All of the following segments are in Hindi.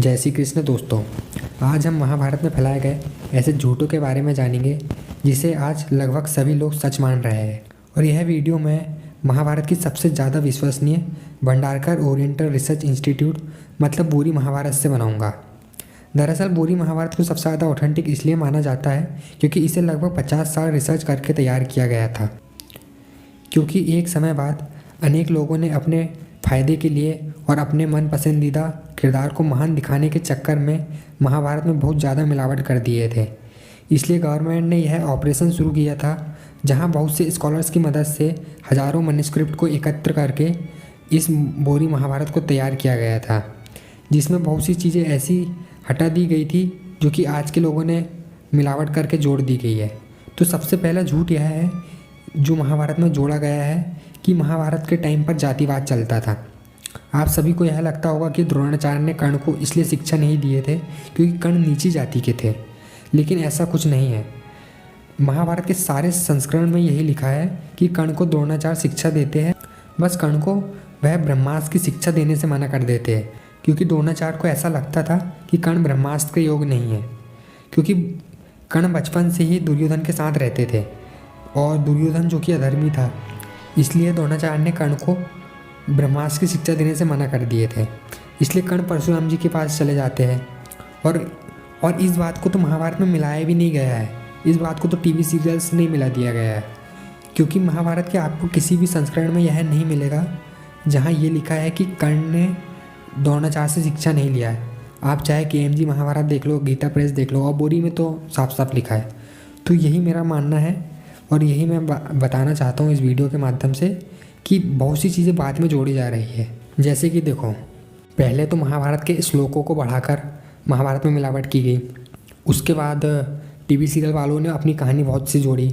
जय श्री कृष्ण दोस्तों। आज हम महाभारत में फैलाए गए ऐसे झूठों के बारे में जानेंगे जिसे आज लगभग सभी लोग सच मान रहे हैं। और यह वीडियो मैं महाभारत की सबसे ज़्यादा विश्वसनीय भंडारकर ओरिएंटल रिसर्च इंस्टीट्यूट मतलब बोरी महाभारत से बनाऊंगा। दरअसल बोरी महाभारत को सबसे ज़्यादा ऑथेंटिक इसलिए माना जाता है क्योंकि इसे लगभग 50 साल रिसर्च करके तैयार किया गया था। क्योंकि एक समय बाद अनेक लोगों ने अपने फ़ायदे के लिए और अपने मन पसंदीदा किरदार को महान दिखाने के चक्कर में महाभारत में बहुत ज़्यादा मिलावट कर दिए थे। इसलिए गवर्नमेंट ने यह ऑपरेशन शुरू किया था जहां बहुत से स्कॉलर्स की मदद से हज़ारों मैन्युस्क्रिप्ट को एकत्र करके इस बोरी महाभारत को तैयार किया गया था, जिसमें बहुत सी चीज़ें ऐसी हटा दी गई थी जो कि आज के लोगों ने मिलावट करके जोड़ दी गई है। तो सबसे पहला झूठ यह है जो महाभारत में जोड़ा गया है कि महाभारत के टाइम पर जातिवाद चलता था। आप सभी को यह लगता होगा कि द्रोणाचार्य ने कर्ण को इसलिए शिक्षा नहीं दिए थे क्योंकि कर्ण नीची जाति के थे, लेकिन ऐसा कुछ नहीं है। महाभारत के सारे संस्करण में यही लिखा है कि कर्ण को द्रोणाचार्य शिक्षा देते हैं, बस कर्ण को वह ब्रह्मास्त्र की शिक्षा देने से मना कर देते हैं क्योंकि द्रोणाचार्य को ऐसा लगता था कि कर्ण ब्रह्मास्त्र के योग नहीं है। क्योंकि कर्ण बचपन से ही दुर्योधन के साथ रहते थे और दुर्योधन जो कि अधर्मी था, इसलिए द्रोणाचार्य ने कर्ण को ब्रह्मास्त्र की शिक्षा देने से मना कर दिए थे। इसलिए कर्ण परशुराम जी के पास चले जाते हैं और इस बात को तो महाभारत में मिलाया भी नहीं गया है। इस बात को तो टीवी सीरियल्स नहीं मिला दिया गया है क्योंकि महाभारत के आपको किसी भी संस्करण में यह नहीं मिलेगा जहाँ ये लिखा है कि कर्ण ने द्रोणाचार्य से शिक्षा नहीं लिया है। आप चाहे KMG महाभारत देख लो, गीता प्रेस देख लो, और बोरी में तो साफ साफ लिखा है। तो यही मेरा मानना है और यही मैं बताना चाहता हूँ इस वीडियो के माध्यम से कि बहुत सी चीज़ें बाद में जोड़ी जा रही है। जैसे कि देखो, पहले तो महाभारत के श्लोकों को बढ़ाकर महाभारत में मिलावट की गई। उसके बाद टीवी सीरियल वालों ने अपनी कहानी बहुत सी जोड़ी,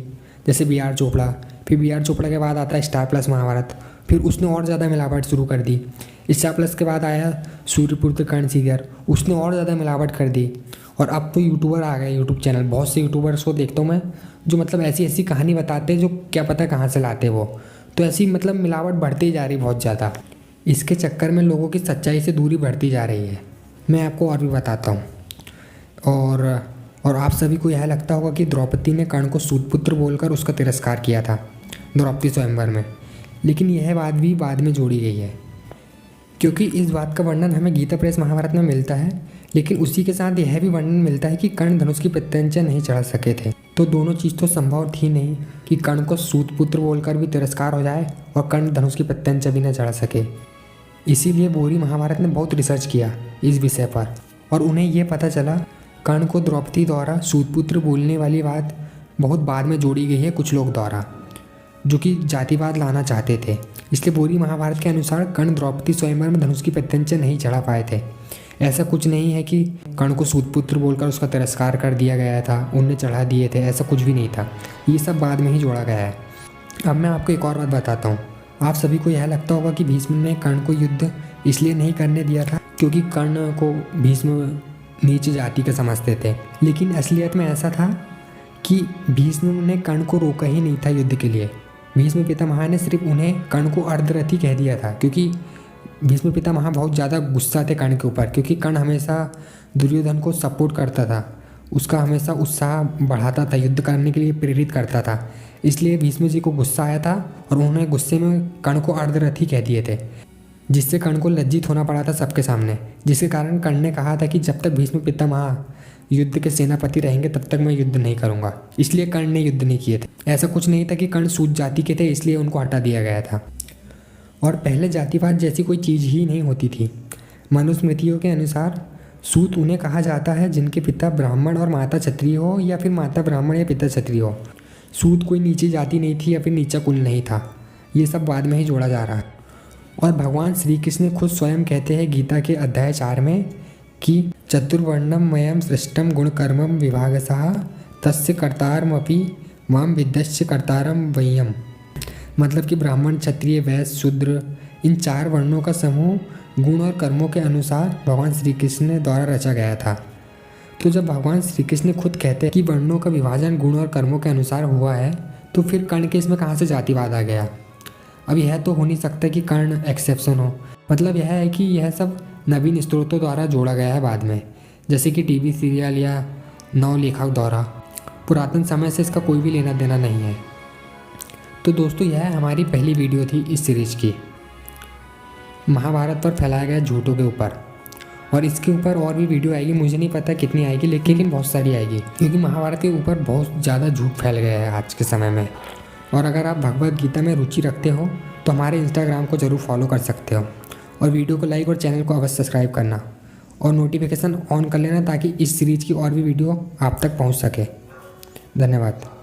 जैसे BR चोपड़ा। फिर BR चोपड़ा के बाद आता है स्टार प्लस महाभारत, फिर उसने और ज़्यादा मिलावट शुरू कर दी। स्टार प्लस के बाद आया सूर्यपुत्र कर्ण सीगर, उसने और ज़्यादा मिलावट कर दी। और अब तो यूट्यूबर आ गए, यूट्यूब चैनल, बहुत से यूट्यूबर्स को देखता हूँ मैं जो मतलब ऐसी ऐसी कहानी बताते हैं जो क्या पता कहाँ से लाते वो। तो ऐसी मतलब मिलावट बढ़ती ही जा रही बहुत ज़्यादा। इसके चक्कर में लोगों की सच्चाई से दूरी बढ़ती जा रही है। मैं आपको और भी बताता हूँ। और आप सभी को यह लगता होगा कि द्रौपदी ने कर्ण को सूतपुत्र बोलकर उसका तिरस्कार किया था द्रौपदी स्वयंवर में, लेकिन यह बात भी बाद में जोड़ी गई है क्योंकि इस बात का वर्णन हमें गीता प्रेस महाभारत में मिलता है, लेकिन उसी के साथ यह भी वर्णन मिलता है कि कर्ण धनुष की प्रत्यंचा नहीं चढ़ा सके थे। तो दोनों चीज़ तो संभव थी नहीं कि कर्ण को सूतपुत्र बोलकर भी तिरस्कार हो जाए और कर्ण धनुष की प्रत्यंचा भी न चढ़ा सके। इसीलिए बोरी महाभारत ने बहुत रिसर्च किया इस विषय पर और उन्हें ये पता चला कर्ण को द्रौपदी द्वारा सूतपुत्र बोलने वाली बात बहुत बाद में जोड़ी गई है कुछ लोग द्वारा जो कि जातिवाद लाना चाहते थे। इसलिए बोरी महाभारत के अनुसार कर्ण द्रौपदी स्वयंवर में धनुष की प्रत्यंचा नहीं चढ़ा पाए थे। ऐसा कुछ नहीं है कि कर्ण को सूतपुत्र बोलकर उसका तिरस्कार कर दिया गया था, उनने चढ़ा दिए थे, ऐसा कुछ भी नहीं था। ये सब बाद में ही जोड़ा गया है। अब मैं आपको एक और बात बताता हूँ। आप सभी को यह लगता होगा कि भीष्म ने कर्ण को युद्ध इसलिए नहीं करने दिया था क्योंकि कर्ण को भीष्म नीच जाति के समझते थे, लेकिन असलियत में ऐसा था कि भीष्म ने कर्ण को रोका ही नहीं था युद्ध के लिए। भीष्म पितामह ने सिर्फ उन्हें कर्ण को अर्धरथी कह दिया था क्योंकि भीष्म पितामह बहुत ज़्यादा गुस्सा थे कर्ण के ऊपर, क्योंकि कर्ण हमेशा दुर्योधन को सपोर्ट करता था, उसका हमेशा उत्साह बढ़ाता था, युद्ध करने के लिए प्रेरित करता था। इसलिए भीष्म जी को गुस्सा आया था और उन्होंने गुस्से में कर्ण को अर्धरथी कह दिए थे, जिससे कर्ण को लज्जित होना पड़ा था सबके सामने। जिसके कारण कर्ण ने कहा था कि जब तक भीष्म पितामह युद्ध के सेनापति रहेंगे तब तक मैं युद्ध नहीं करूँगा। इसलिए कर्ण ने युद्ध नहीं किए थे। ऐसा कुछ नहीं था कि कर्ण सूत जाति के थे इसलिए उनको हटा दिया गया था। और पहले जातिवाद जैसी कोई चीज़ ही नहीं होती थी। मनुस्मृतियों के अनुसार सूत उन्हें कहा जाता है जिनके पिता ब्राह्मण और माता क्षत्रिय हो, या फिर माता ब्राह्मण या पिता क्षत्रिय हो। सूत कोई नीची जाति नहीं थी या फिर नीचा कुल नहीं था। ये सब बाद में ही जोड़ा जा रहा है। और भगवान श्री कृष्ण खुद स्वयं कहते हैं गीता के अध्याय 4 में कि चतुर्वर्णम मयम सृष्टम गुणकर्मम विभागसः तस्य कर्तारमपि माम विद्यस्य कर्तारम वयम। मतलब कि ब्राह्मण, क्षत्रिय, वैश्य, शूद्र, इन 4 वर्णों का समूह गुण और कर्मों के अनुसार भगवान श्री कृष्ण द्वारा रचा गया था। तो जब भगवान श्री कृष्ण खुद कहते हैं कि वर्णों का विभाजन गुण और कर्मों के अनुसार हुआ है, तो फिर कर्ण के इसमें कहाँ से जातिवाद आ गया। अब यह तो हो नहीं सकता कि कर्ण एक्सेप्शन हो। मतलब यह है कि यह सब नवीन स्रोतों द्वारा जोड़ा गया है बाद में, जैसे कि टीवी सीरियल या नव लेखक द्वारा। पुरातन समय से इसका कोई भी लेना देना नहीं है। तो दोस्तों, यह हमारी पहली वीडियो थी इस सीरीज की, महाभारत पर फैलाया गया झूठों के ऊपर। और इसके ऊपर और भी वीडियो आएगी, मुझे नहीं पता कितनी आएगी, लेकिन बहुत सारी आएगी, क्योंकि महाभारत के ऊपर बहुत ज़्यादा झूठ फैल गया है आज के समय में। और अगर आप भगवद गीता में रुचि रखते हो तो हमारे इंस्टाग्राम को ज़रूर फॉलो कर सकते हो, और वीडियो को लाइक और चैनल को अवश्य सब्सक्राइब करना और नोटिफिकेशन ऑन कर लेना, ताकि इस सीरीज़ की और भी वीडियो आप तक पहुंच सके। धन्यवाद।